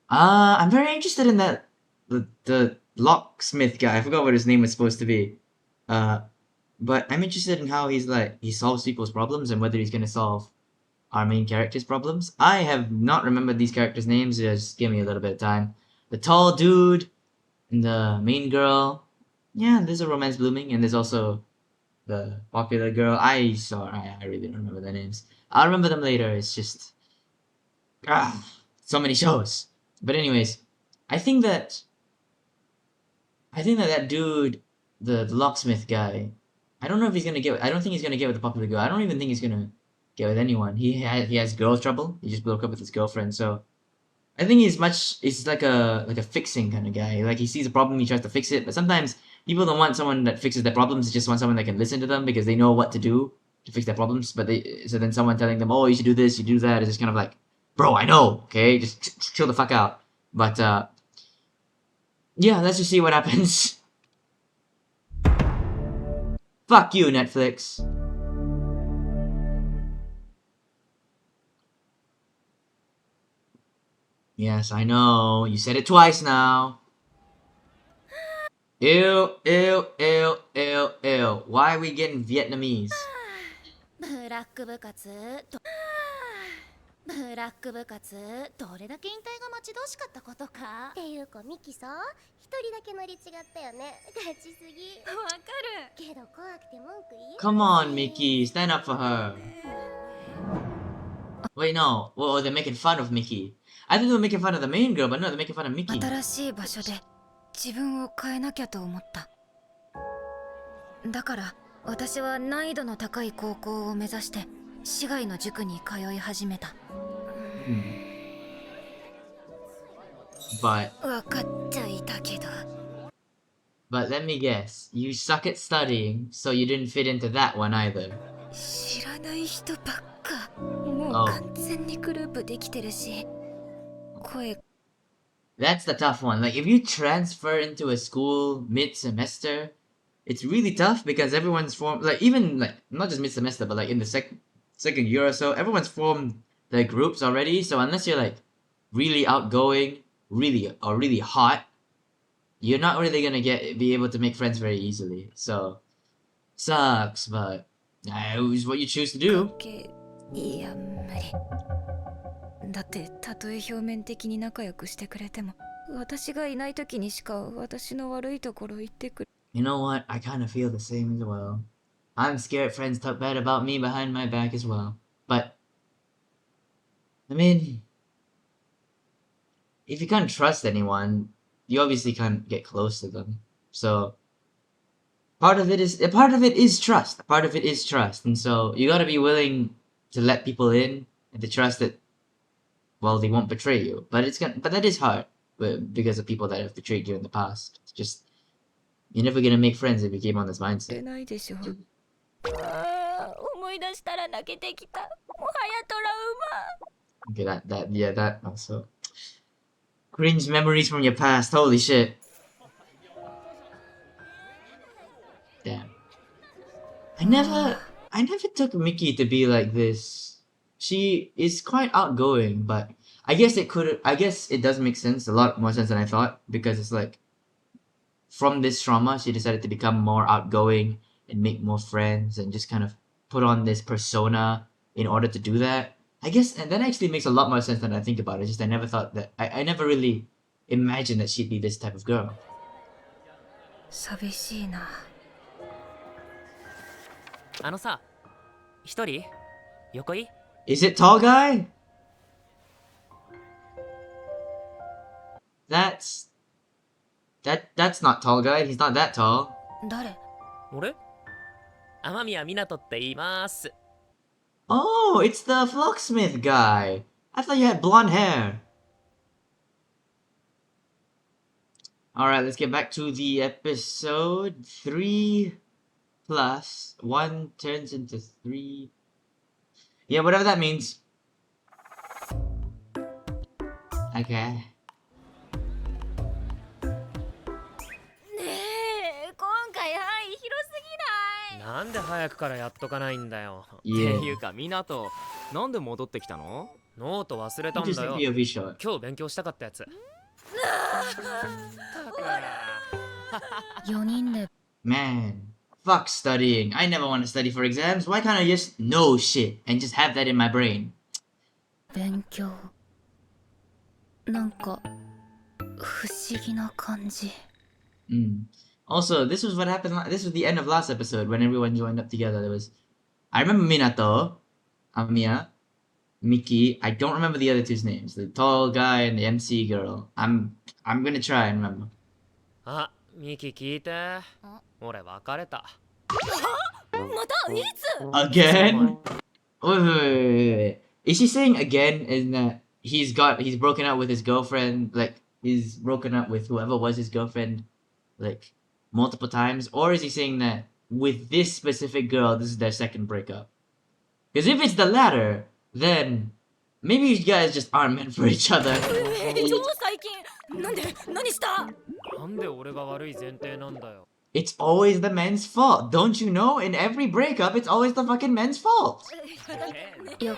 I'm very interested in that the locksmith guy. I forgot what his name was supposed to be. Uh, but I'm interested in how he solves people's problems and whether he's gonna solve our main character's problems. I have not remembered these characters' names. Just give me a little bit of time. The tall dude and the main girl. Yeah, there's a romance blooming, and there's also the popular girl. I really don't remember their names. I'll remember them later. It's just so many shows. But anyways, I think that that dude, the locksmith guy, I don't know if he's gonna get. I don't think he's gonna get with the popular girl. I don't even think he's gonna get with anyone. He has girl trouble. He just broke up with his girlfriend. So I think he's like a fixing kind of guy. Like he sees a problem, he tries to fix it. But sometimes people don't want someone that fixes their problems. They just want someone that can listen to them because they know what to do to fix their problems. But then someone telling them, oh, you should do this, you do that, is just kind of like, bro, I know, okay, just chill the fuck out. But yeah, let's just see what happens. Fuck you, Netflix. Yes, I know. You said it twice now. Ew, ew, ew, ew, ew. Why are we getting Vietnamese? ブラック部活ブラック部活どれだけ引退が待ち遠しかったことか。っていうかミキさ、一人だけ乗り違ったよね。ガチすぎ。わかるけど怖くて文句言えない。 Come on, Mickey, stand up for her. Wait, no. Well, they're making fun of Mickey. I think they were making fun of the main girl, but no, they're making fun of Mickey. 新しい場所で自分を変えなきゃと思った。だから私は難易度の高い高校を目指して市外の塾に通い始めた。But 分かっちゃいたけど。let me guess. You suck at studying, so you didn't fit into that one either. 知らない人ばっか。もう完全にグループできてるし。声。That's the tough one. Like, if you transfer into a school mid-semester, it's really tough because everyone's formed, like, even, like, not just mid-semester, but, like, in the second year or so, everyone's formed their groups already, so unless you're, like, really outgoing, really hot, you're not really gonna be able to make friends very easily. So, sucks, but it was what you choose to do. いや無理。だってたとえ表面的に仲良くしてくれても私がいない時にしか私の悪いところ言ってくる。 You know what? I kind of feel the same as well. I'm scared friends talk bad about me behind my back as well. But, I mean, if you can't trust anyone, you obviously can't get close to them. So, part of it is trust. Part of it is trust. And so, you gotta be willing to let people in and to trust that, well, they won't betray you. But that is hard because of people that have betrayed you in the past. It's just, you're never gonna make friends if you keep on this mindset. ないでしょ。思い出したら泣けてきた。もはやトラウマ。 Okay, yeah, that also. Cringe memories from your past, holy shit. Damn. I never took Mickey to be like this. She is quite outgoing, but I guess it does make sense, a lot more sense than I thought, because it's like, from this trauma, she decided to become more outgoing and make more friends and just kind of put on this persona in order to do that. I guess, and that actually makes a lot more sense than I think about it. Just I never thought that, I never really imagined that she'd be this type of girl. 寂しいな。あのさ、一人横い Is it tall guy? That's not tall guy. He's not that tall. 誰？俺雨宮湊って言います。 Oh, it's the locksmith guy. I thought you had blonde hair. Alright, let's get back to the episode. 3 plus 1 turns into 3. Yeah, whatever that means. Okay. ねえ、今回範囲広すぎない。なんで早くからやっとかないんだよ。いえっていうか、港なんで戻ってきたの？ノート忘れたんだ Interesting よ。 POV shot. 今日勉強したかったやつ。4人で Man, fuck studying. I never want to study for exams. Why can't I just know shit and just have that in my brain? 勉強なんか不思議な感じ。 Also, this was what happened. This was the end of last episode when everyone joined up together. There was, I remember Minato, Amiya, Miki. I don't remember the other two's names. The tall guy and the MC girl. I'm gonna try and remember. あ、ミキ聞いて。俺別れた。またいつ Again? Wait. Is she saying again in that he's broken up with his girlfriend, like he's broken up with whoever was his girlfriend, like multiple times, or is he saying that with this specific girl, this is their second breakup? Because if it's the latter, then maybe you guys just aren't meant for each other. 超最近なんで何した？なんで俺が悪い前提なんだよ。 It's always the men's fault, don't you know? In every breakup, it's always the fucking men's fault. いや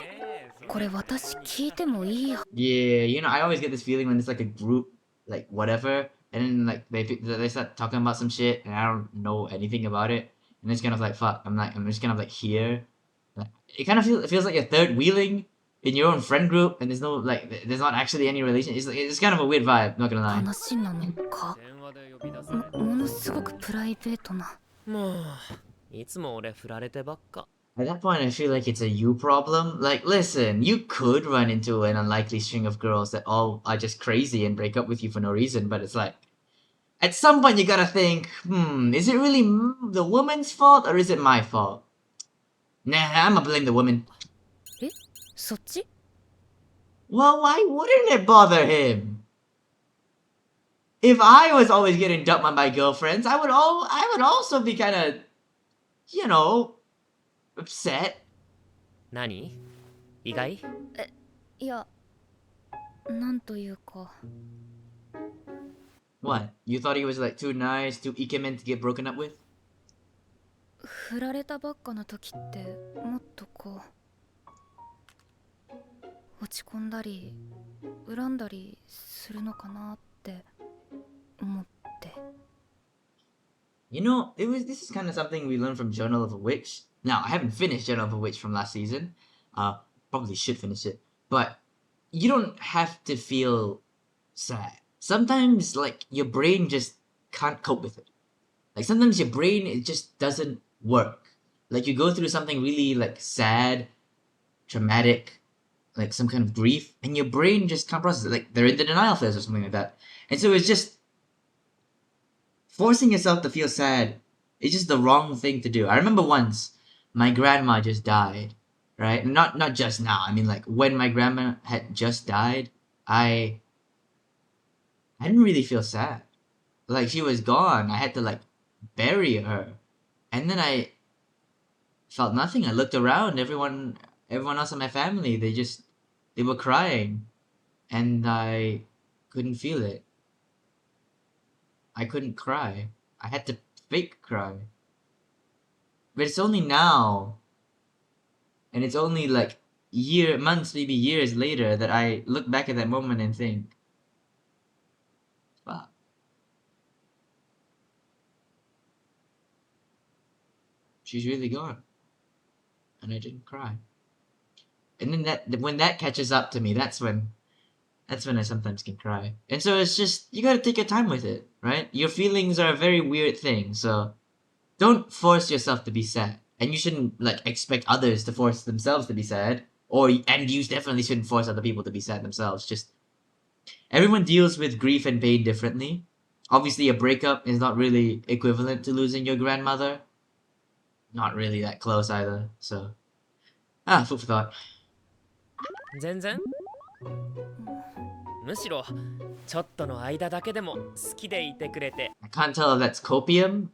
これ私聞いてもいいよ。 Yeah, you know, I always get this feeling when it's like a group, like whatever, and then like they start talking about some shit, and I don't know anything about it, and it's kind of like fuck. I'm just kind of like here. Like, it kind of feels like you're third wheeling in your own friend group, and there's no like there's not actually any relation. It's kind of a weird vibe. Not gonna lie. 話なのか？電話で呼び出されて。ものすごくプライベートな。もういつも俺振られてばっか。 At that point, I feel like it's a you problem. Like, listen, you could run into an unlikely string of girls that all are just crazy and break up with you for no reason, but it's like, at some point you gotta think, is it really the woman's fault or is it my fault? Nah, I'ma blame the woman. え？そっち？ Well, why wouldn't it bother him? If I was always getting dumped by my girlfriends, I would also be kind of, you know, upset. 何？意外？いやなんというか What? You thought he was like too nice, too ikemen to get broken up with? 振られたばっかの時ってもっとこう落ち込んだり恨んだりするのかなって思って。 You know, this is kind of something we learned from Journal of a Witch. Now, I haven't finished Journal of a Witch from last season. Probably should finish it. But you don't have to feel sad. Sometimes, like, your brain just can't cope with it. Like, sometimes your brain, it just doesn't work. Like, you go through something really, like, sad, traumatic, like some kind of grief, and your brain just can't process it. Like, they're in the denial phase or something like that. And so it's just forcing yourself to feel sad. It's just the wrong thing to do. I remember once, my grandma just died, right? Not just now. I mean, like, when my grandma had just died, I didn't really feel sad. Like, she was gone. I had to, like, bury her. And then I felt nothing. I looked around. Everyone else in my family, they were crying. And I couldn't feel it. I couldn't cry. I had to fake cry. But it's only now, and it's only like months, maybe years later, that I look back at that moment and think, fuck. She's really gone. And I didn't cry. And then when that catches up to me, that's when I sometimes can cry. And so it's just, you gotta take your time with it, right? Your feelings are a very weird thing, so don't force yourself to be sad. And you shouldn't, like, expect others to force themselves to be sad. And you definitely shouldn't force other people to be sad themselves. Just, everyone deals with grief and pain differently. Obviously, a breakup is not really equivalent to losing your grandmother. Not really that close either, so. Food for thought. 全然？むしろちょっとの間だけでも好きでいてくれて。 I can't tell if that's copium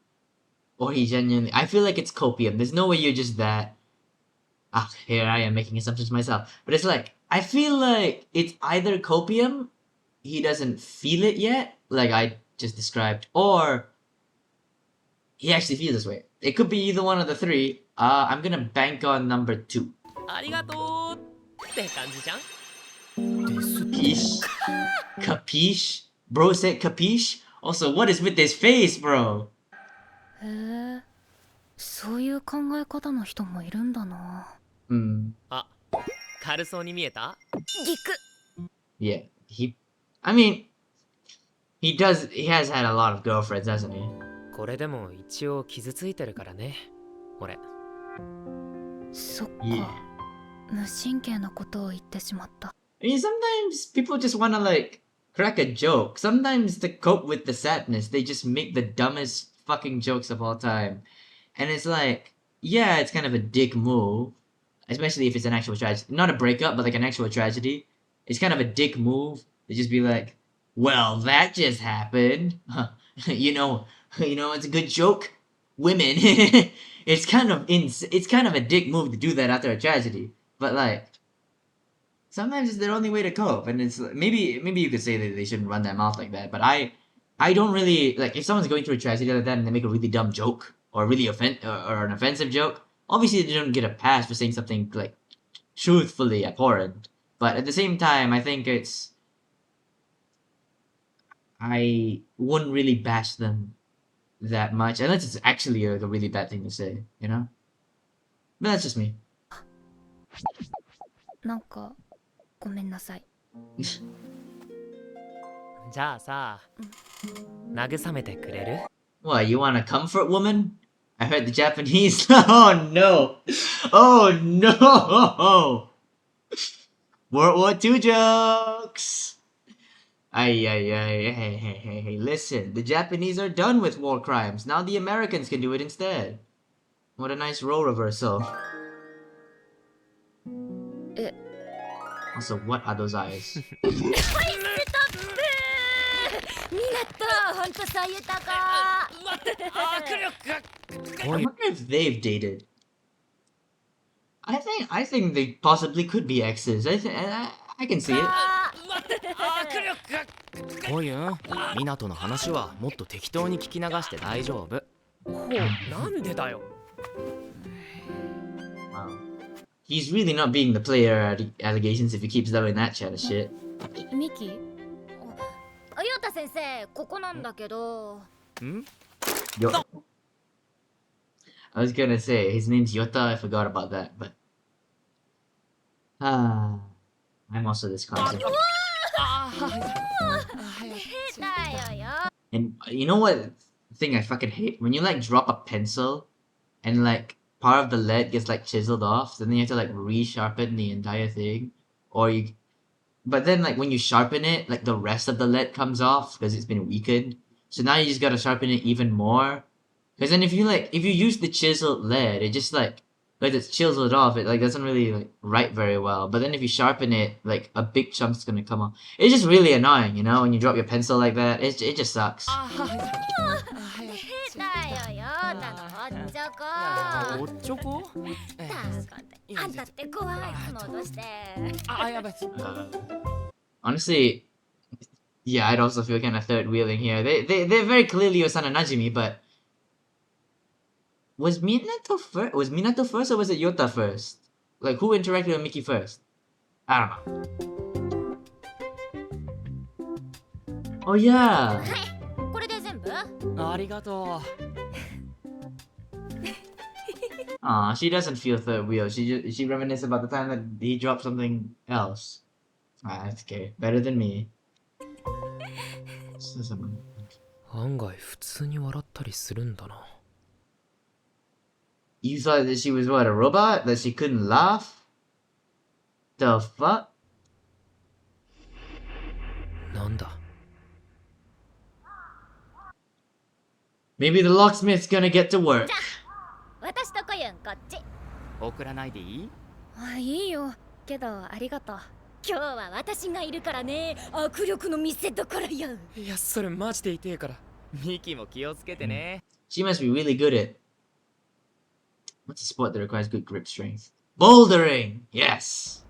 or he genuinely. I feel like it's copium. There's no way you're just that. Here I am making assumptions myself. But it's like, I feel like it's either copium, he doesn't feel it yet, like I just described, or he actually feels this way. It could be either one of the three. I'm gonna bank on number 2. ありがとうって感じじゃん。Capiche? Capiche? Bro said capiche? Also, what is with this face, bro? へえ、そういう考え方の人もいるんだな。Hmm. あ、軽そうに見えた？ぎく。Yeah. I mean, he has had a lot of girlfriends, hasn't he? これでも一応傷ついてるからね、俺。そっか。Yeah. 無神経なことを言ってしまった。I mean, sometimes people just want to, like, crack a joke. Sometimes to cope with the sadness, they just make the dumbest fucking jokes of all time. And it's like, yeah, it's kind of a dick move, especially if it's an actual tragedy. Not a breakup, but like an actual tragedy. It's kind of a dick move to just be like, well, that just happened. you know, it's a good joke. Women. it's kind of a dick move to do that after a tragedy. But like, sometimes it's their only way to cope, and it's maybe you could say that they shouldn't run their mouth like that. But I don't really like if someone's going through a tragedy like that and they make a really dumb joke or really or an offensive joke. Obviously, they don't get a pass for saying something like truthfully abhorrent. But at the same time, I think I wouldn't really bash them that much unless it's actually a really bad thing to say, you know. But that's just me. なんか、ごめんなさい。じゃあさ、慰めてくれる？ What, you want a comfort woman? I heard the Japanese. Oh no! Oh no! World War II jokes! Ay, ay, ay, hey, listen. The Japanese are done with war crimes. Now the Americans can do it instead. What a nice role reversal. え、Also, what are those eyes? ミナト、ほんとそういうとこ。待って、握力が。 I wonder if they've dated. I think they possibly could be exes. I can see it. 待って、握力が。こういう港の話はもっと適当に聞き流して大丈夫。ほう、なんでだよ。Wow. He's really not being the player allegations if he keeps doing that kind of shit. ミキ？あ、ヨタ先生、ここなんだけど。ん？ I was gonna say his name's Yota. I forgot about that, but I'm also this concept. だよよ。 And you know what thing I fucking hate? When you like drop a pencil and like part of the lead gets like chiseled off, so then you have to like resharpen the entire thing, but then like when you sharpen it, like the rest of the lead comes off because it's been weakened. So now you just gotta sharpen it even more. Because then if you use the chiseled lead, it just like it's chiseled off, it like doesn't really like write very well. But then if you sharpen it, like a big chunk's gonna come off. It's just really annoying, you know, when you drop your pencil like that. It just sucks. だよよ、たのおっちょこ。おっちょこ？あんたって怖いものして。あ、やばい。Honestly, yeah, I'd also feel kind of third wheeling here. They're very clearly Osana Najimi, but was Minato first? Was Minato first or was it Yota first? Like who interacted with Miki first? I don't know. Oh yeah. これで全部？ありがと Aw, she doesn't feel third wheel. She reminisces about the time that he dropped something else. Ah, that's okay. Better than me. 案外普通に笑ったりするんだな。You thought that she was what, a robot? That she couldn't laugh? The fuck? なんだ。 Maybe the locksmith's gonna get to work. 私とこゆんこっち。う。送らないでいい？あ、いいよ。けどありがとう。今日は私がいるからね。握力の見せ所よ。いや、それマジで痛えから。ミキも気をつけてね。She must be really good at... What's a sport that requires good grip strength? Bouldering! Yes!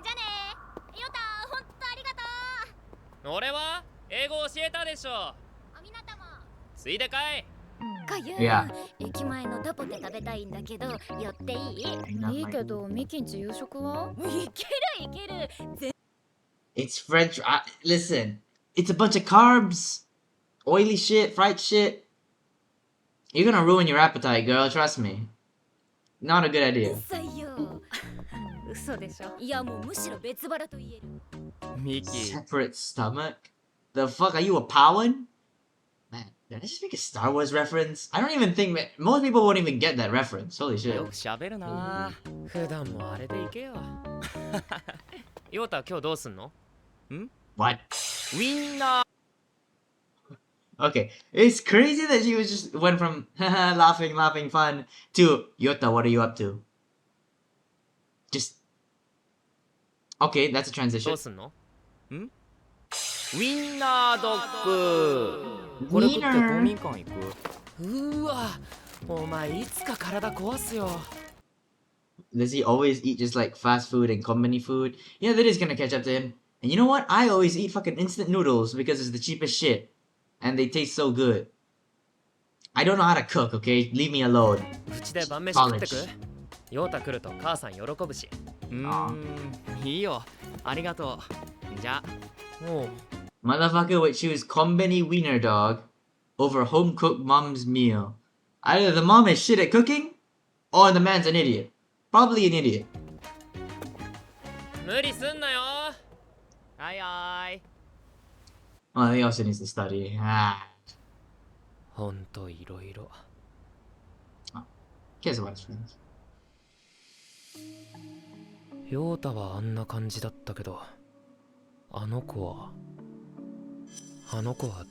じゃあね。ヨタ、ほんとありがとう。俺は英語教えたでしょ。おみなたも。ついでかい。かゆん、いや駅前のタポテ食べたいんだけど、寄っていい？いいけど、ミキんち夕食は？いけるいける。 It's French. Listen, it's a bunch of carbs, oily shit, fried shit. You're gonna ruin your appetite, girl. Trust me. Not a good idea. 最よ。嘘でしょ。いやもうむしろ別腹と言える。ミキ Separate stomach? The fuck? Are you a Powan? Man, did I just make a Star Wars reference? I don't even think that most people won't even get that reference. Holy よ shit. く喋るな。普段もあれでいけよヨウタ今日どうすんの？ What? ウィンナー Okay, it's crazy that she was just went from laughing, fun to Yota. What are you up to? Just okay. That's a ど transition. うすんの？ウィンナードッグこれ食って公民館行くうわお前いつか体壊すよ Does he always eat just like fast food and company food? Yeah, that is gonna catch up to him. And you know what? I always eat fucking instant noodles because it's the cheapest shit. And they taste so good. I don't know how to cook, okay? Leave me alone. うちで晩飯食ってく College. ヨウタ来ると母さん喜ぶしいいよありがとうじゃあおう Motherfucker would choose Kombini Wiener Dog over home cooked mom's meal. Either the mom is shit at cooking, or the man's an idiot. Probably an idiot. 無理すんなよはいはい Well, he also needs to study.ほんといろいろ Cares about his friends. ヨウタはあんな感じだったけどあの子は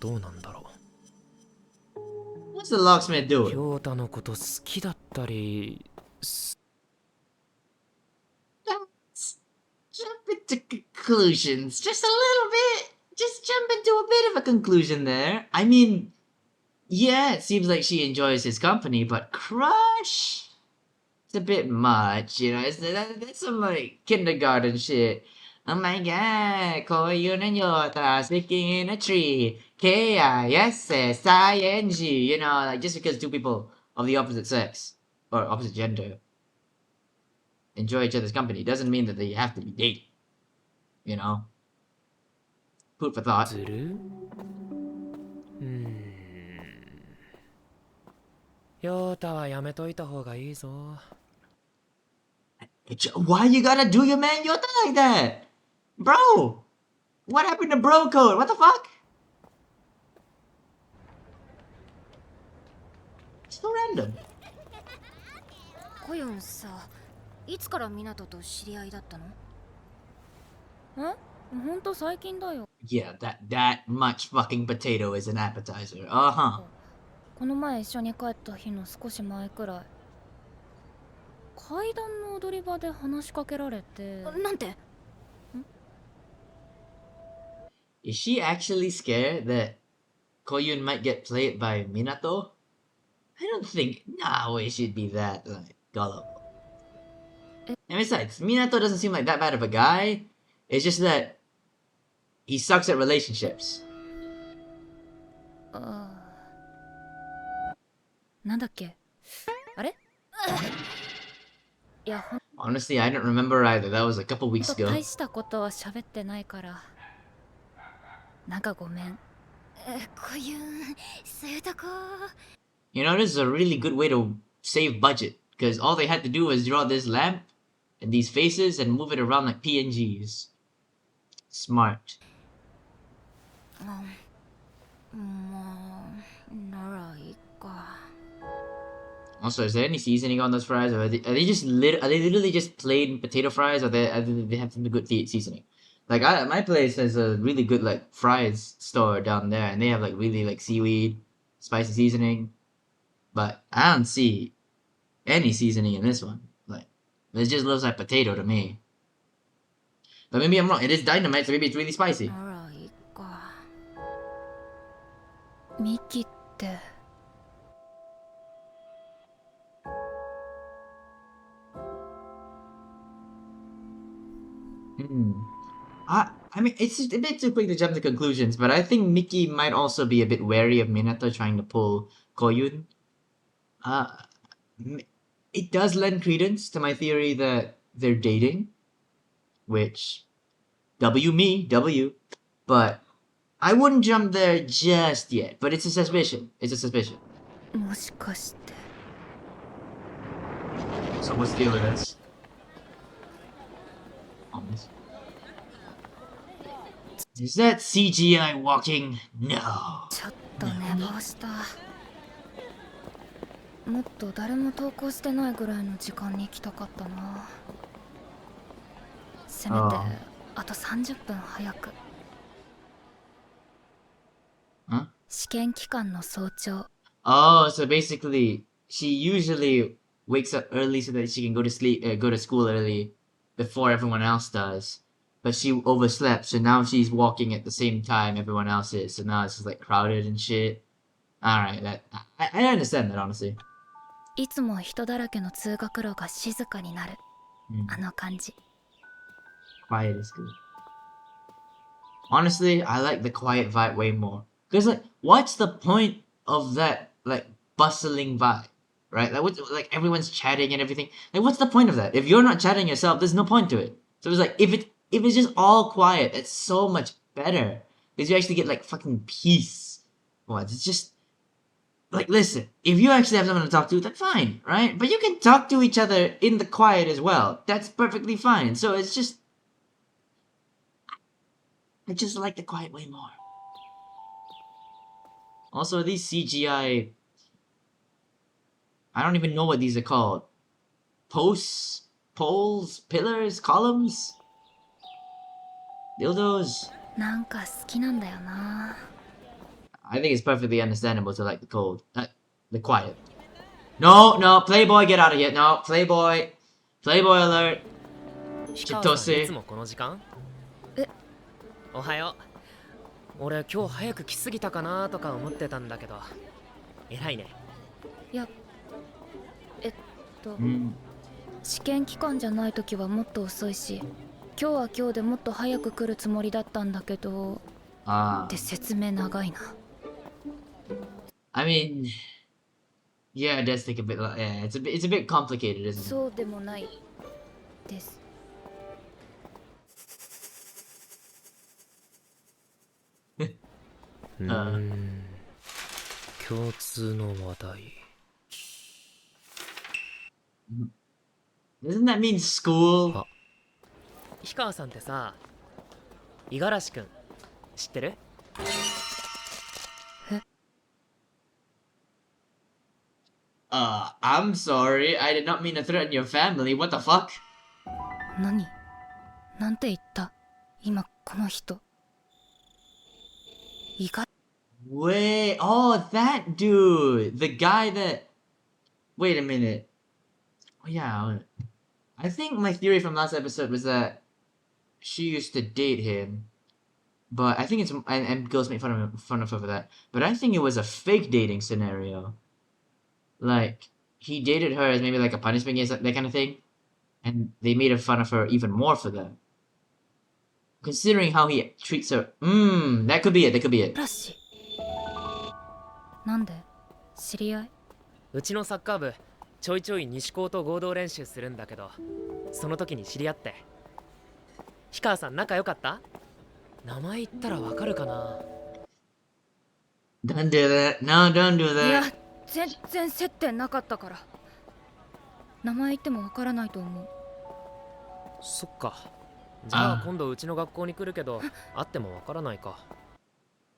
どうなんだろ What's the locksmith う doing? ヨウタのこと好きだったり Let's jump into conclusions. Just a little bit. Just jump into a bit of a conclusion there. I mean, yeah, it seems like she enjoys his company, but crush? It's a bit much, you know. That's some like kindergarten shit. Oh my god, Koyun and Yota sticking in a tree. K-I-S-S-I-N-G. You know, like just because two people of the opposite sex or opposite gender enjoy each other's company doesn't mean that they have to be dating. You know? Food for thought. ずるヨウタはやめといた方がいいぞ Why you gotta do your man Yota like that? Bro! What happened to bro code? What the fuck? So random. コヨンさ、いつからミナトと知り合いだったの？え？ほんと最近だよ。 Yeah, that much fucking potato is an appetizer. Uh-huh. この前一緒に帰った日の少し前くらい。階段の踊り場で話しかけられて。なんて？ Is she actually scared that Koyun might get played by Minato? I don't think. No way she'd be that like gullible. And besides, Minato doesn't seem like that bad of a guy. It's just that he sucks at relationships. なんだっけ？あれ？いや、ほん Honestly, I don't remember either. That was a couple weeks と ago. 大したことは喋ってないから。なんかごめん。こゆん、そういうとこ。 You know, this is a really good way to save budget because all they had to do was draw this lamp and these faces and move it around like PNGs. Smart. まあ、ならいいか。 Also, is there any seasoning on those fries, or are they just are they literally just plain potato fries, or they have some good seasoning? Like my place has a really good like fries store down there, and they have like really like seaweed, spicy seasoning, but I don't see any seasoning in this one. Like it just looks like potato to me. But maybe I'm wrong. It is dynamite, so maybe it's really spicy. ならいいか。ミキって。 I mean, it's a bit too quick to jump to conclusions, but I think Mickey might also be a bit wary of Minato trying to pull Koyun. Uh, it does lend credence to my theory that they're dating. which W me, W. But I wouldn't jump there just yet. But it's a suspicion. It's a suspicion. もしかして So what's the deal with this? Almost. Is that CGI walking? No. ちょっと寝坊した。もっと誰も投稿してないぐらいの時間に行きたかったな。せめてあと30分早く。 Huh? 試験期間の早朝。 Oh, so basically, she usually wakes up early so that she can go to sleep, go to school early before everyone else does. But she overslept, so now she's walking at the same time everyone else is. So now it's just like crowded and shit. All right, I understand that honestly. いつも人だらけの通学路が静かになる。あの感じ。 Quiet is good. Honestly, I like the quiet vibe way more. Cause like, what's the point of that like bustling vibe, right? Like everyone's chatting and everything. Like, what's the point of that? If you're not chatting yourself, there's no point to it. So it's like if it's just all quiet, it's so much better because you actually get like fucking peace. Well, it's just like listen. If you actually have someone to talk to, that's fine, right? But you can talk to each other in the quiet as well. That's perfectly fine. So it's just. I just like the quiet way more. Also, these CGI... I don't even know what these are called. Posts? Poles? Pillars? Columns? Dildos? なんか好きなんだよな。 I think it's perfectly understandable to like the cold. The quiet. No, Playboy, get out of here. No, Playboy. Playboy alert. 氷川さんいつもこの時間？え、おはよう。俺今日早く来すぎたかなとか思ってたんだけど、偉いね。いや、試験期間じゃない時はもっと遅いし、今日は今日でもっと早く来るつもりだったんだけど、って説明長いな。I mean, yeah, it does take a bit. Yeah, it's a bit complicated, isn't it? そうでもないです。共通の話題。Doesn't that mean school? あ、氷川さんってさ、五十嵐くん知ってる？え？ I'm sorry. I did not mean to threaten your family. What the fuck? 何？なんて言った？今この人。Wait, oh, that dude. The guy that... Wait a minute. Oh, yeah. I think my theory from last episode was that she used to date him. But I think it's... And girls make fun of her for that. But I think it was a fake dating scenario. Like, he dated her as maybe like a punishment against that kind of thing. And they made fun of her even more for that. Considering how he treats her. That could be it, that could be it. ラッシー。なんで？知り合い？うちのサッカー部、ちょいちょい西高と合同練習するんだけど、その時に知り合って。氷川さん仲良かった？名前言ったらわかるかな？ Don't do that. No, don't do いや、 that. 全然接点なかったから。名前言ってもわからないと思う。そっか。じゃあ今度うちの学校に来るけど、会ってもわからないか。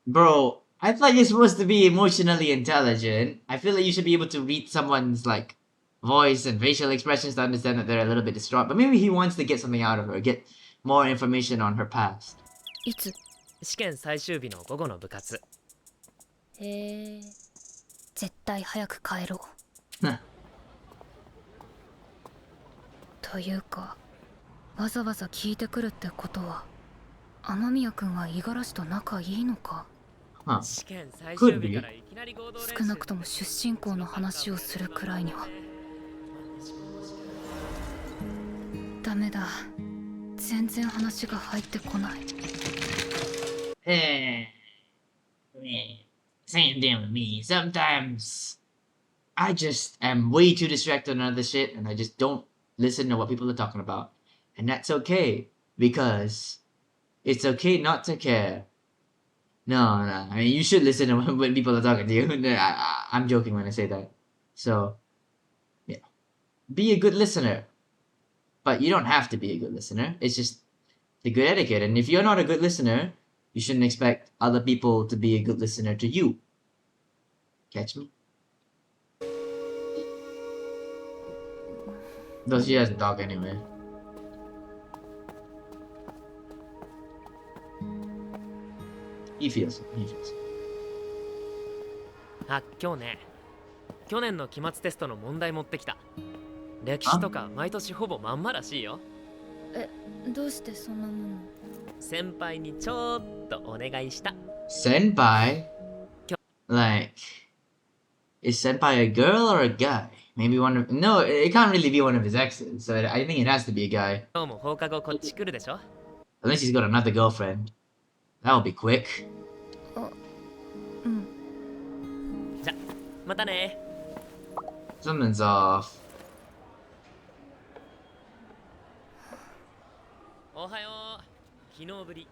Bro, I thought you're supposed to be emotionally intelligent. I feel like you should be able to read someone's like voice and facial expressions to understand that they're a little bit distraught. But maybe he wants to get something out of her, get more information on her past. いつ？試験最終日の午後の部活。へえ。絶対早く帰ろう。というか、わざわざ聞いてくるってことは、雨宮くんは五十嵐と仲いいのか？試験最終日からいきなり合同練習。少なくとも出身校の話をするくらいには。ダメだ。全然話が入ってこない。Same thing with me. Sometimes I just am way too distracted on other shit and I just don't listen to what people are talking about. And that's okay. because it's okay not to care. No, no. I mean, you should listen to when people are talking to you. I'm joking when I say that. So, yeah, be a good listener, but you don't have to be a good listener. It's just the good etiquette. And if you're not a good listener, you shouldn't expect other people to be a good listener to you. Catch me? Though she has a dog anyway. He feels it. He feels it. あ、今日ね、去年の期末テストの問題持ってきた。歴史とか毎年ほぼまんまらしいよ。どうしてそんなもの？先輩にちょっとお願いした。Senpai? Like, is Senpai a girl or a guy? Maybe one of... No, it can't really be one of his exes, so I think it has to be a guy. 今日も放課後こっち来るでしょ。 Unless he's got another girlfriend. That'll be quick. うん。じゃ、またね。 Something's off. おはよう。昨日ぶり。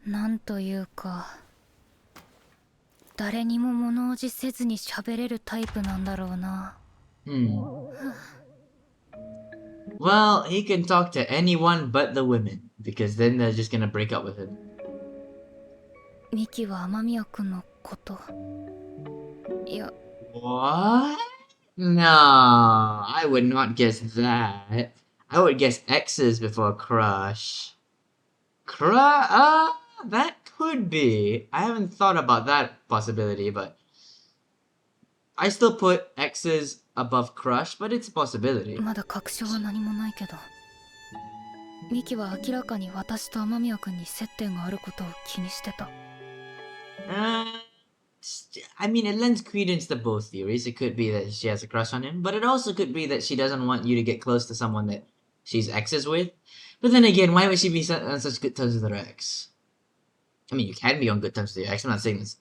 なんというか、誰にも物おじせずに喋れるタイプなんだろうな。Well, he can talk to anyone but the women, because then they're just gonna break up with him. ミキは雨宮君のこと。いや、 What? No, I would not guess that. I would guess exes before crush. That could be. I haven't thought about that possibility, but I still put exes above crush, but it's a possibility. まだ確証は何もないけど、ミキは明らかに私と雨宮君に接点があることを気にしてた。I mean, it lends credence to both theories. It could be that she has a crush on him, but it also could be that she doesn't want you to get close to someone that she's exes with. But then again, why would she be on such good terms with her ex? I mean, you can be on good terms with your ex. I'm not saying it's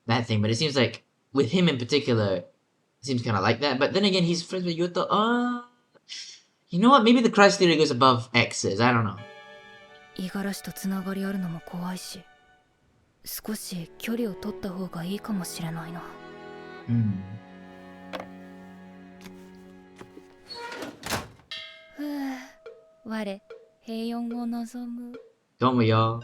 that thing, but it seems like with him in particular, it seems kind of like that. But then again, he's friends with Yuto. You know what? Maybe the crush theory goes above exes. I don't know. 五十嵐とつながりあるのも怖いし、少し距離を取った方がいいかもしれないな。我、平穏を望む。Don't we all?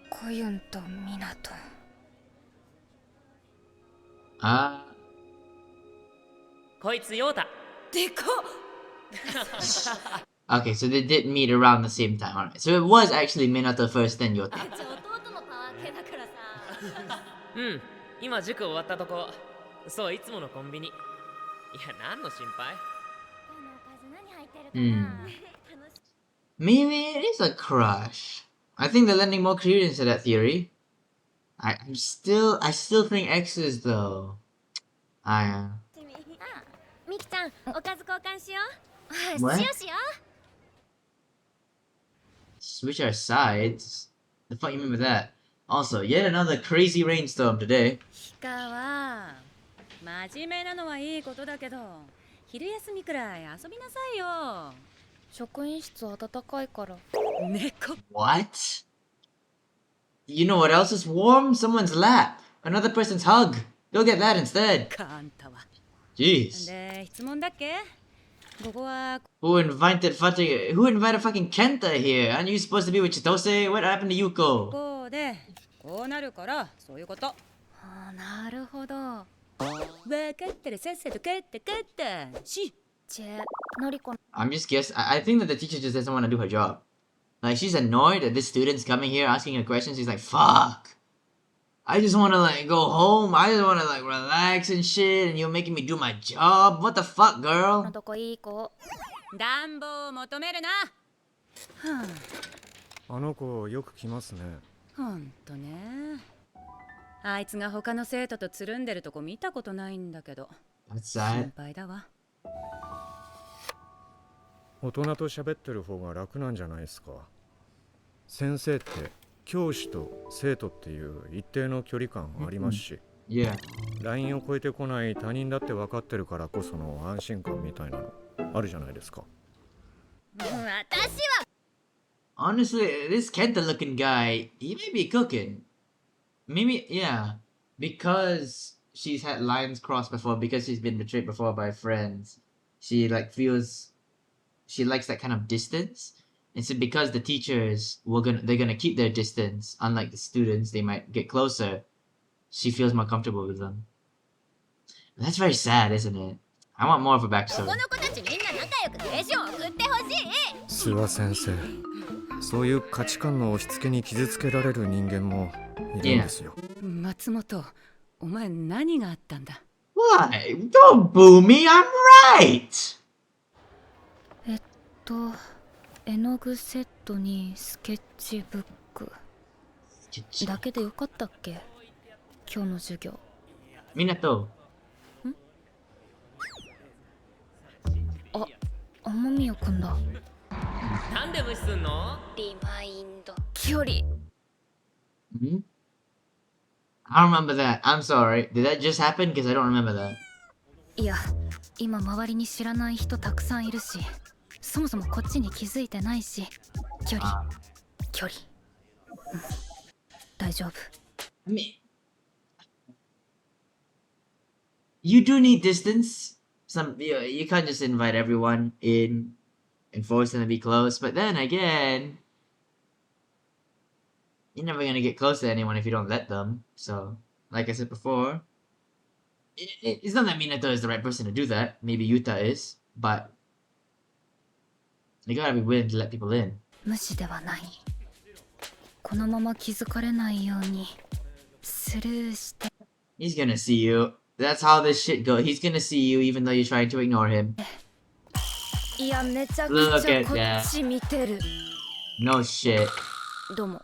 コユンとミナト。こいつヨータ。でかっ。Okay, so they did meet around the same time. Alright, so it was actually Minato first, then Yota. うん、今塾終わったとこ。そう、いつものコンビニ。いや、何の心配？ Maybe it is a crush. I think they're lending more credence to that theory. I still think exes though. What? Switch our sides? The fuck you mean by that? Also, yet another crazy rainstorm today. ヒカは真面目なのはいいことだけど、昼休みくらい遊びなさいよ。職員室暖かいから。猫。What? You know what else is warm? Someone's lap. Another person's hug. Go get that instead. カンタは。Jeez. で、質問だっけ？ここは。Who invited fucking Kenta here? Aren't you supposed to be with Chitose? What happened to Yuko? こうで、こうなるから、そういうこと。ああ、なるほど。わかったらさっさと帰って帰ったし。のりこ。I'm just guessing. I think that the teacher just doesn't want to do her job. Like, she's annoyed that this student's coming here asking her questions. She's like, fuck. I just want to, like, go home. I just want to, like, relax and shit. And you're making me do my job. What the fuck, girl? のとこいい子。暖房を求めるな。あの子よく来ますね。ほんとね。あいつが他の生徒とつるんでるとこ見たことないんだけど。 That's 心 sad. 配だわ。大人と喋ってる方が楽なんじゃないですか。先生って教師と生徒っていう一定の距離感ありますし。Yeah. ラインを越えてこない他人だって分かってるからこその安心感みたいなのあるじゃないですか。私は Honestly, this Kenta looking guy, he may be cooking. Maybe, yeah. Because she's had lines crossed before, because she's been betrayed before by friends, she like feels she likes that kind of distance. And so because the teachers they're gonna keep their distance, unlike the students, they might get closer, she feels more comfortable with them. That's very sad, isn't it? I want more of a ここ backstory. の子たちみんな仲良く青春を送ってほしい。諏訪先生、そういう価値観の押し付けに傷つけられる人間もいるんですよ。松本、お前何があったんだ？ Why? Don't boo me, I'm right! 絵の具セットにスケッチブックだけでよかったっけ？今日の授業。Minato. あ、雨宮くんだ。なんで無視すんの？リマインド。距離。Hmm? I don't remember that. I'm sorry. Did that just happen? Because I don't remember that. いや、今周りに知らない人たくさんいるし、そもそもこっちに気づいてないし、距離。うん、大丈夫。I mean, you do need distance. You can't just invite everyone in and force them to be close. But then again, you're never gonna get close to anyone if you don't let them. So, like I said before, it's not that Minato is the right person to do that. Maybe Yuta is, but you gotta be willing to let people in. 無視ではない。このまま気づかれないようにスルーして。He's gonna see you. That's how this shit goes. He's gonna see you even though you're trying to ignore him. いや、めちゃくちゃこっち見てる。No shit. どうも。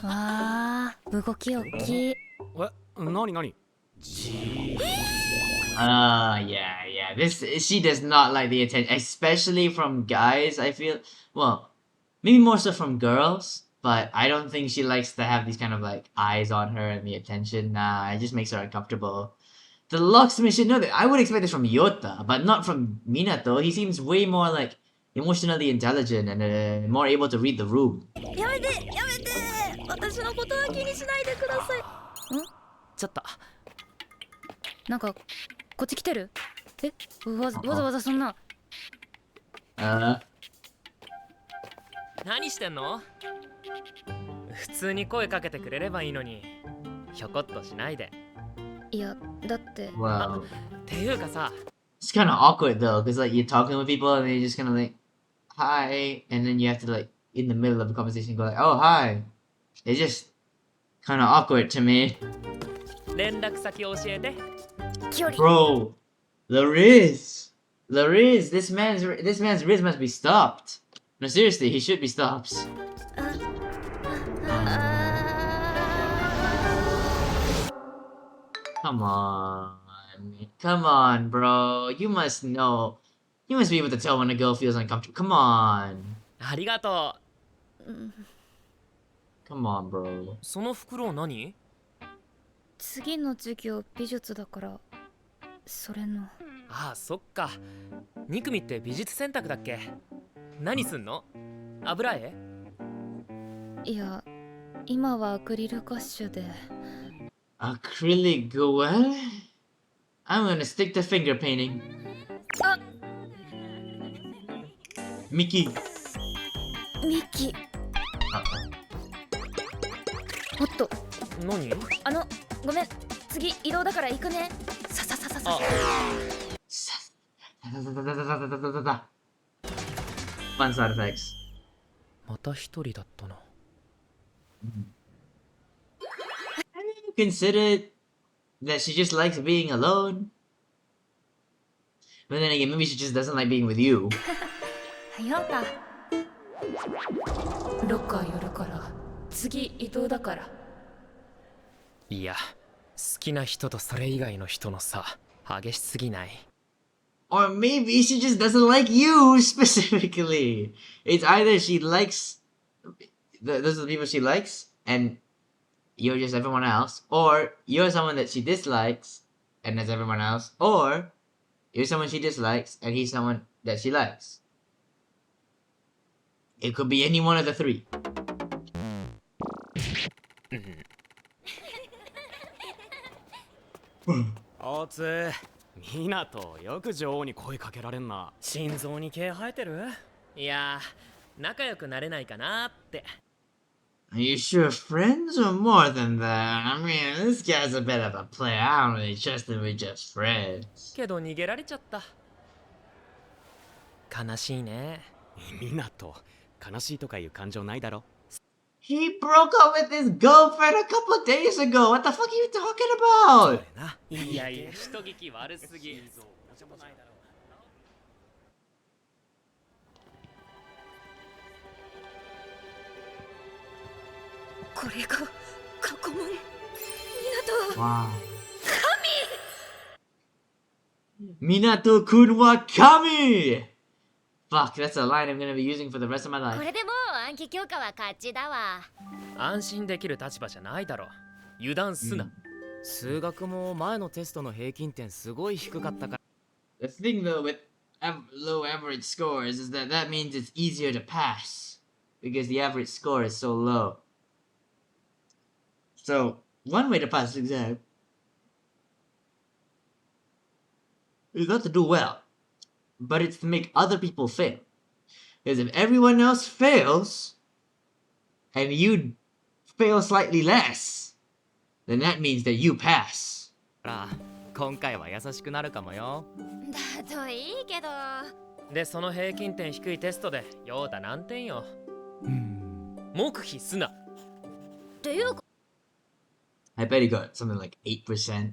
わー、動き大きい。なになに？ Yeah. She does not like the attention, especially from guys. I feel, well, maybe more so from girls, but I don't think she likes to have these kind of like eyes on her and the attention. Nah, it just makes her uncomfortable. The locksmith should know that. I would expect this from Yota, but not from Minato. He seems way more like emotionally intelligent and more able to read the room. やめてやめて、私のことは気にしないでください。ちょっと。なんかこっち来てる？わざわざそんな。何してんの？普通に声かけてくれればいいのに、ひょこっとしないで。いや、だって。Wow. っていうかさ、 It's kind of awkward though, because like you're talking with people and they're just kind of like, hi, and then you have to like in the middle of a conversation go like, oh hi. It's just kind of awkward to me. 連絡先教えて。距離。 Bro, the Riz. This man's Riz must be stopped. No, seriously, he should be stopped. Come on, bro. You must know. You must be able to tell when a girl feels uncomfortable. Come on. ありがと Come on, bro. う。その袋何？次の授業美術だから、それの。ああ、そっか。2組って美術選択だっけ？何すんの？油絵？いや、今はアクリルガッシュで。Acrylic what? I'm gonna stick to finger painting. Mickey. ミキ。おっと、何？ごめん、次移動だから行くね。さ。Fun side effects. また一人だったな。Have you considered that she just likes being alone? But then again, maybe she just doesn't like being with you. 入ろうか。ロッカー寄るから。次移動だから。いや、好きな人とそれ以外の人の差、激しすぎない？ Or maybe she just doesn't like you specifically. It's either she likes those are the people she likes, and you're just everyone else, or you're someone that she dislikes and that's everyone else, or you're someone she dislikes and he's someone that she likes. It could be any one of the three. おつみなとよく女王に声かけられんな。心臓に毛生えてる？いや仲良くなれないかなって。 Are you sure friends or more than that? I mean, this guy's a bit of a player. I don't really trust him with just friends. けど逃げられちゃった。悲しいね。みなと悲しいとかいう感情ないだろ。 He broke up with his girlfriend a couple of days ago. What the fuck are you talking about? いやいや人聞き悪すぎ。これが過去問。港 Wow. Minato kun wa kami! Fuck, that's a line I'm gonna be using for the rest of my こ life. れでもう暗記強化は勝ちだわ。安心できる立場じゃないだろ。油断すな。数学も前のテストの平均点すごい低かったから The thing though with low average scores is that that means it's easier to pass because the average score is so low. So, one way to pass the exam is not to do well, but it's to make other people fail. Because if everyone else fails, and you fail slightly less, then that means that you pass. 今回は優しくなるかもよ。だといいけど。でその平均点低いテストでヨータ何点よ。黙秘すな。っていうか I bet he got something like 8%.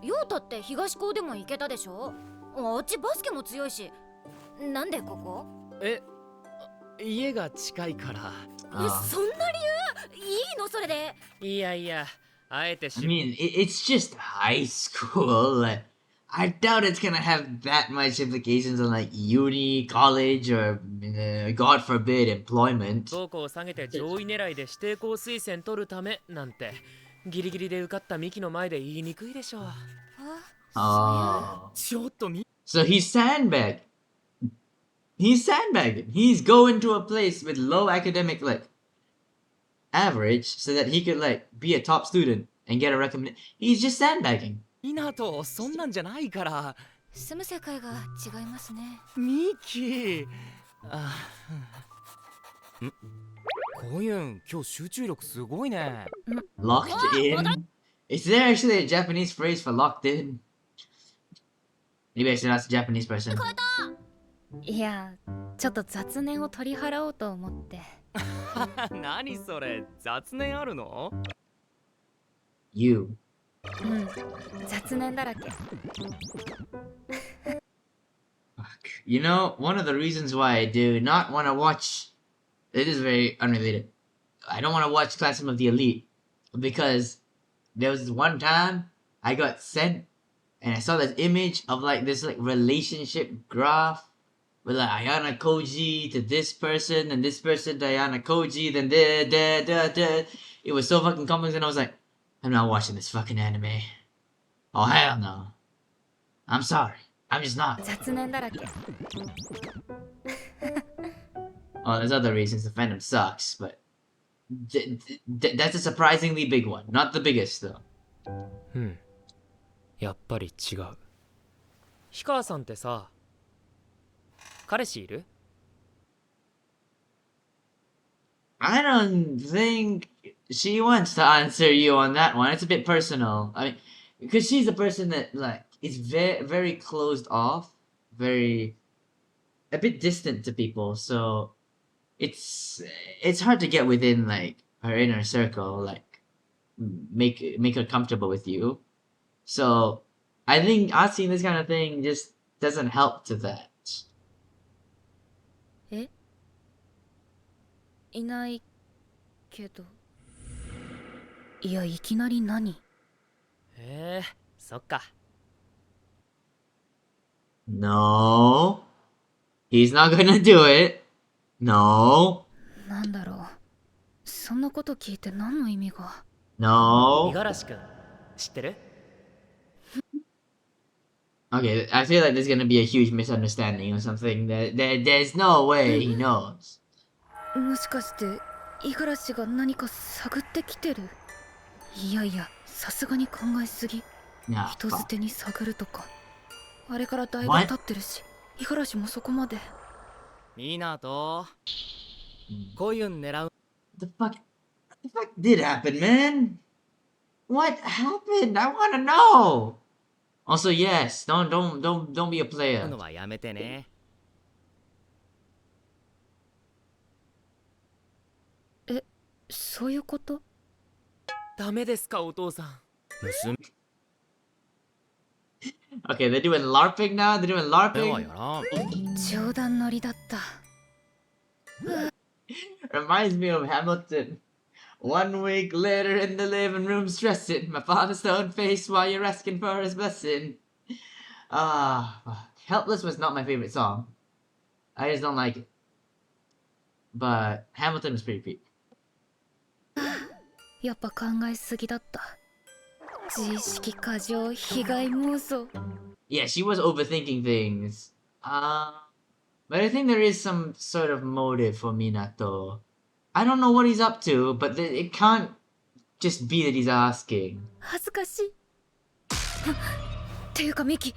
ヨータって東高でも行けたでしょ。あっちバスケも強いし。なんでここ？家が近いから。そんな理由？いいのそれで？いやいや、あえて I mean, it's just high school. Like, I doubt it's gonna have that much implications on like uni, college, or God forbid, employment. 走行を下げて上位狙いで指定校推薦取るためなんてギリギリで受かったミキの前で言いにくいでしょ。Oh. ちょっとみ So he's sandbagging. He's sandbagging. He's going to a place with low academic like average so that he could like be a top student and get a recommendation. He's just sandbagging. みなとそんなんじゃないから。住む世界が違いますね。ミキこういうん今日集中力すごいね。 Locked in? Is there actually a Japanese phrase for locked in? Maybe I should ask a Japanese person. いや、ちょっと雑念を取り払おうと思って。何それ雑念あるの？ You. うん、雑念だらけ。You know, one of the reasons why I do not want to watch... It is very unrelated. I don't want to watch Classroom of the Elite because there was this one time I got sent and I saw this image of like this like relationship graph with like Ayana Koji to this person and this person to Ayana Koji, then da. It was so fucking complex and I was like, I'm not watching this fucking anime. Oh hell no. I'm sorry. I'm just not. 雑念だらけ。Oh, there's other reasons the fandom sucks, but that's a surprisingly big one. Not the biggest though. やっぱり違う。氷川さんってさ、彼氏いる？ I don't think she wants to answer you on that one. It's a bit personal. I mean, because she's a person that like is very very closed off, very a bit distant to people. So it's hard to get within like her inner circle, like make her comfortable with you. So I think asking this kind of thing just doesn't help to that. え？いないけど。いや、いきなり何？そっか。 No, he's not gonna do it. No. なんだろう。そんなこと聞いて何の意味が。No. 五十嵐君知ってる？ Okay, I feel like there's gonna be a huge misunderstanding or something. There's no way he knows. もしかして五十嵐が何か探ってきてる？いやいや、さすがに考えすぎ。 Nah, 人捨 fuck. てに探るとかあれからだいぶ What? 経ってるし、五十嵐もそこまで。みなと Hmm. こういう狙う What the fuck did happen, man? What happened? I wanna know. Also, yes, don't be a player. のはやめてね。そういうこと？ダメですかお父さん。娘 Okay, they're doing LARPing now. They're doing は LARPing. やらん。冗談乗りだった。 Reminds me of Hamilton. 1 week later in the living room stressing, my father's stone face while you're asking for his blessing. Helpless was not my favorite song. I just don't like it. But Hamilton was pretty peak. やっぱ考えすぎだった。自意識過剰、被害妄想。 Yeah, she was overthinking things. But I think there is some sort of motive for Minato. I don't know what he's up to, but it can't just be that he's asking. 恥ずかしい。っていうかミキ。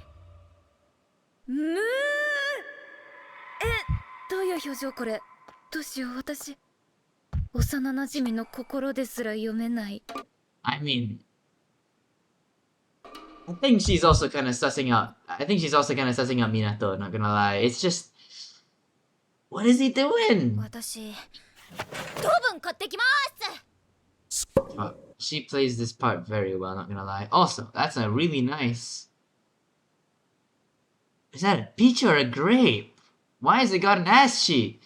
どういう表情これ？どうしよう私。幼馴染の心ですら読めない。 I mean, I think she's also kind of sussing out. I think she's also kind of sussing out Minato. Not gonna lie, it's just, what is he doing? 私糖分買ってきます。 She plays this part very well. Not gonna lie. Also, that's a really nice. Is that a peach or a grape? Why has it got an ass cheek?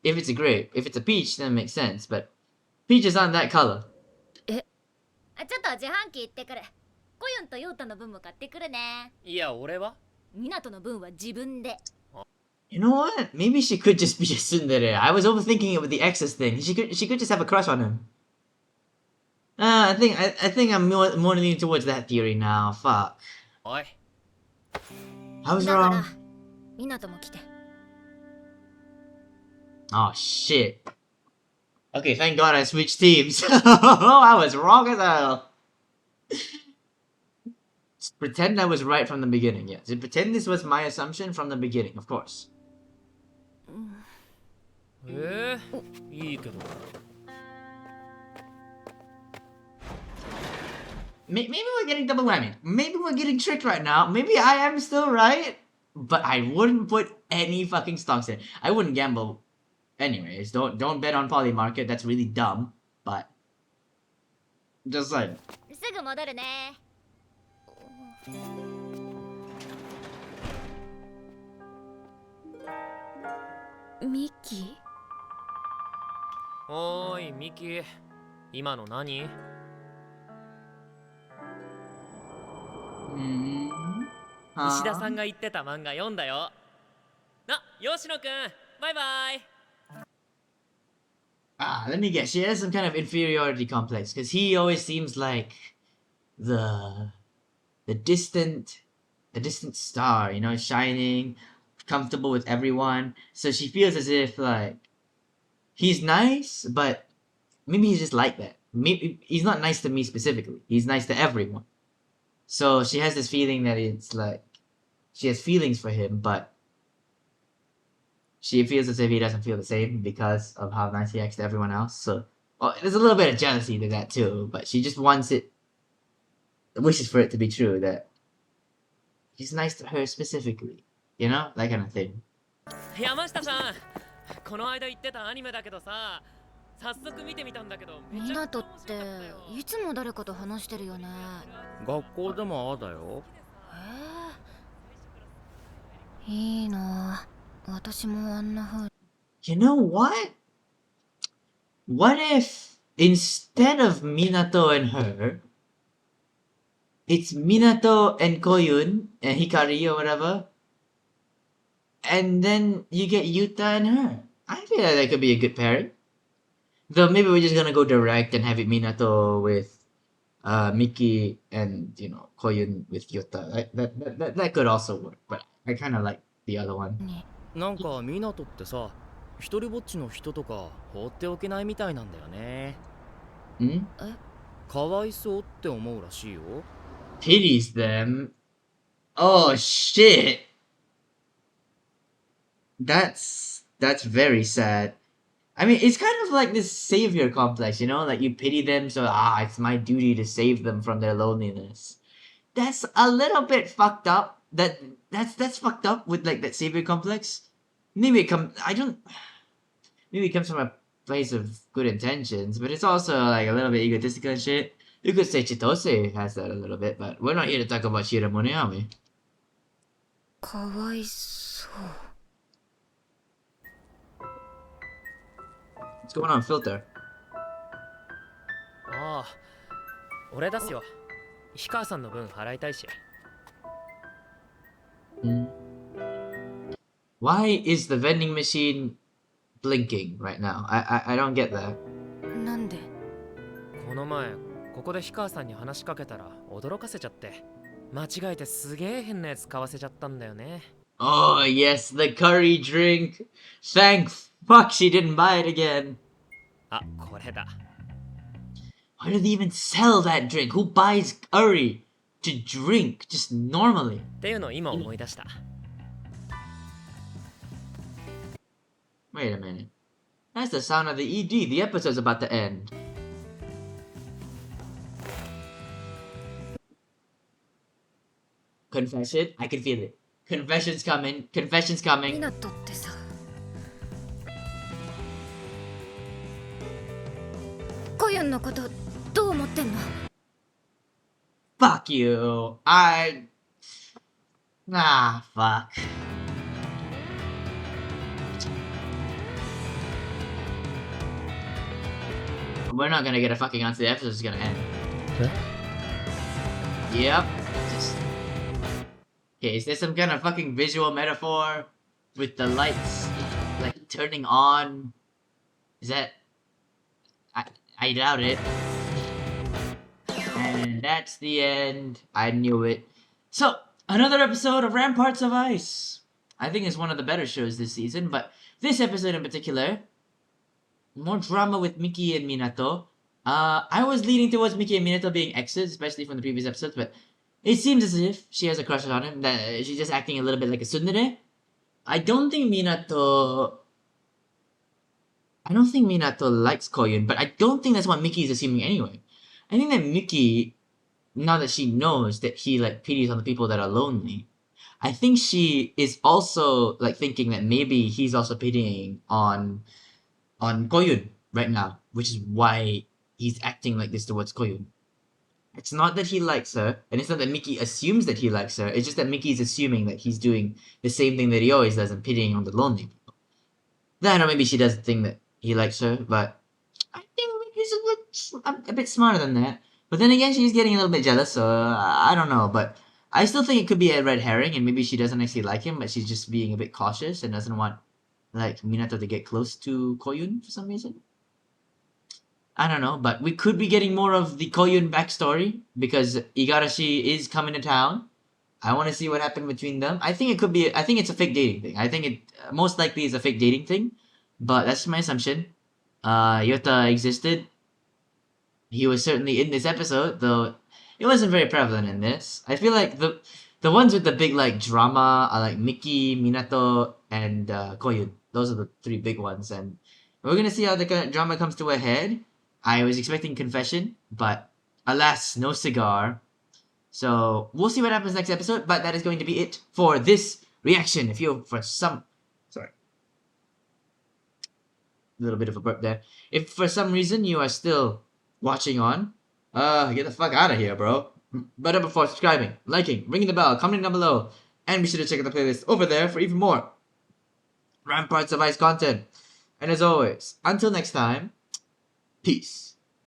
If it's a grape, if it's a peach, then it makes sense. But peaches aren't that color. ちょっと自販機行ってくる。コユンとヨウタの分も買ってくるね。いや俺は？ミナトの分は自分で。 You know what? Maybe she could just be a tsundere. I was overthinking it with the exes thing. She could just have a crush on him. I think I'm more leaning towards that theory now. Fuck. おい。 I was だから wrong. ミナトも来て。 Oh shit. Okay, thank God I switched teams. I was wrong as hell. Just pretend I was right from the beginning. Yes, pretend this was my assumption from the beginning. Of course. いいけど。 Maybe we're getting double whammy. Maybe we're getting tricked right now. Maybe I am still right, but I wouldn't put any fucking stocks in. I wouldn't gamble. Anyways, don't bet on Poly Market. That's really dumb. But just like すぐ戻るね。ミキ？おーいミキ。今の何？ 石田さんが言ってた漫画読んだよ。な、吉野くん、バイバイ。 let me guess. She has some kind of inferiority complex because he always seems like the distant star, you know, shining, comfortable with everyone. So she feels as if like he's nice, but maybe he's just like that. Maybe he's not nice to me specifically. He's nice to everyone. So she has this feeling that it's like she has feelings for him, but she feels as if he doesn't feel the same because of how nice he acts to everyone else. So there's a little bit of jealousy to that too, but she just wishes for it to be true that he's nice to her specifically. You know? That kind of thing. 山下さん、この間言ってたアニメだけどさ、早速見てみたんだけど。ミナトっていつも誰かと話してるよね。学校でもああだよ。いいな。私もあんな風に。 You know what? What if instead of Minato and her, it's Minato and Koyun and Hikari or whatever, and then you get Yuta and her? I feel like that could be a good pairing. Though maybe we're just gonna go direct and have it Minato with Miki and Koyun with Yota. That could also work, but I kind of like the other one. なんか湊ってさ一人ぼっちの人とか放っておけないみたいなんだよね Hmm? かわいそうって思うらしいよ Pities them. Oh shit. That's very sad. I mean, it's kind of like this savior complex, like you pity them, so it's my duty to save them from their loneliness. That's a little bit fucked up. That's fucked up with like that savior complex. Maybe it comes from a place of good intentions, but it's also like a little bit egotistical and shit. You could say Chitose has that a little bit, but we're not here to talk about Shiramune, are we? かわいそう。 What's going on, Filter? ああ俺出すよ氷川さんの分払いたいし Why is the vending machine blinking right now? I don't get that. なんで？この前ここで氷川さんに話しかけたら驚かせちゃって間違えてすげえ変なやつ買わせちゃったんだよね Oh, yes, the curry drink. Thank fuck she didn't buy it again. あこれだ Why do they even sell that drink? Who buys curry to drink just normally? っていうのを今思い出した Wait a minute. That's the sound of the ED. The episode's about to end. Confession? I can feel it. Confession's coming. Confession's coming. 湊ってさ、コユンのことどう思ってんの？ Fuck you. Fuck. We're not gonna get a fucking answer. The episode's gonna end. Huh? Yep. Okay, is there some kind of fucking visual metaphor with the lights like turning on? Is that? I doubt it. And that's the end. I knew it. So, another episode of Ramparts of Ice. I think it's one of the better shows this season, but this episode in particular, more drama with Miki and Minato. I was leaning towards Miki and Minato being exes, especially from the previous episodes, but it seems as if she has a crush on him, that she's just acting a little bit like a tsundere. I don't think Minato likes Koyun, but I don't think that's what Miki is assuming anyway. I think that Miki, now that she knows that he like pities on the people that are lonely, I think she is also like thinking that maybe he's also pitying on Koyun right now, which is why he's acting like this towards Koyun. It's not that he likes her, and it's not that Miki assumes that he likes her, it's just that Miki's assuming that he's doing the same thing that he always does and pitying on the lonely people. Then, or maybe she doesn't think that he likes her, but I think Miki's a bit smarter than that. But then again, she's getting a little bit jealous, so I don't know, but I still think it could be a red herring, and maybe she doesn't actually like him, but she's just being a bit cautious and doesn't want like Minato to get close to Koyun for some reason. I don't know, but we could be getting more of the Koyun backstory because Igarashi is coming to town. I want to see what happened between them. I think it's a fake dating thing. I think it most likely is a fake dating thing, but that's my assumption. Yota existed. He was certainly in this episode, though it wasn't very prevalent in this. I feel like the ones with the big like drama are like Miki, Minato, and Koyun. Those are the three big ones, and we're gonna see how the drama comes to a head. I was expecting confession, but alas, no cigar. So we'll see what happens next episode, but that is going to be it for this reaction. If you sorry, a little bit of a burp there. If for some reason you are still watching on, get the fuck out of here, bro. But before subscribing, liking, ringing the bell, commenting down below, and be sure to check out the playlist over there for even more Ramparts of Ice content. And as always, until next time, peace.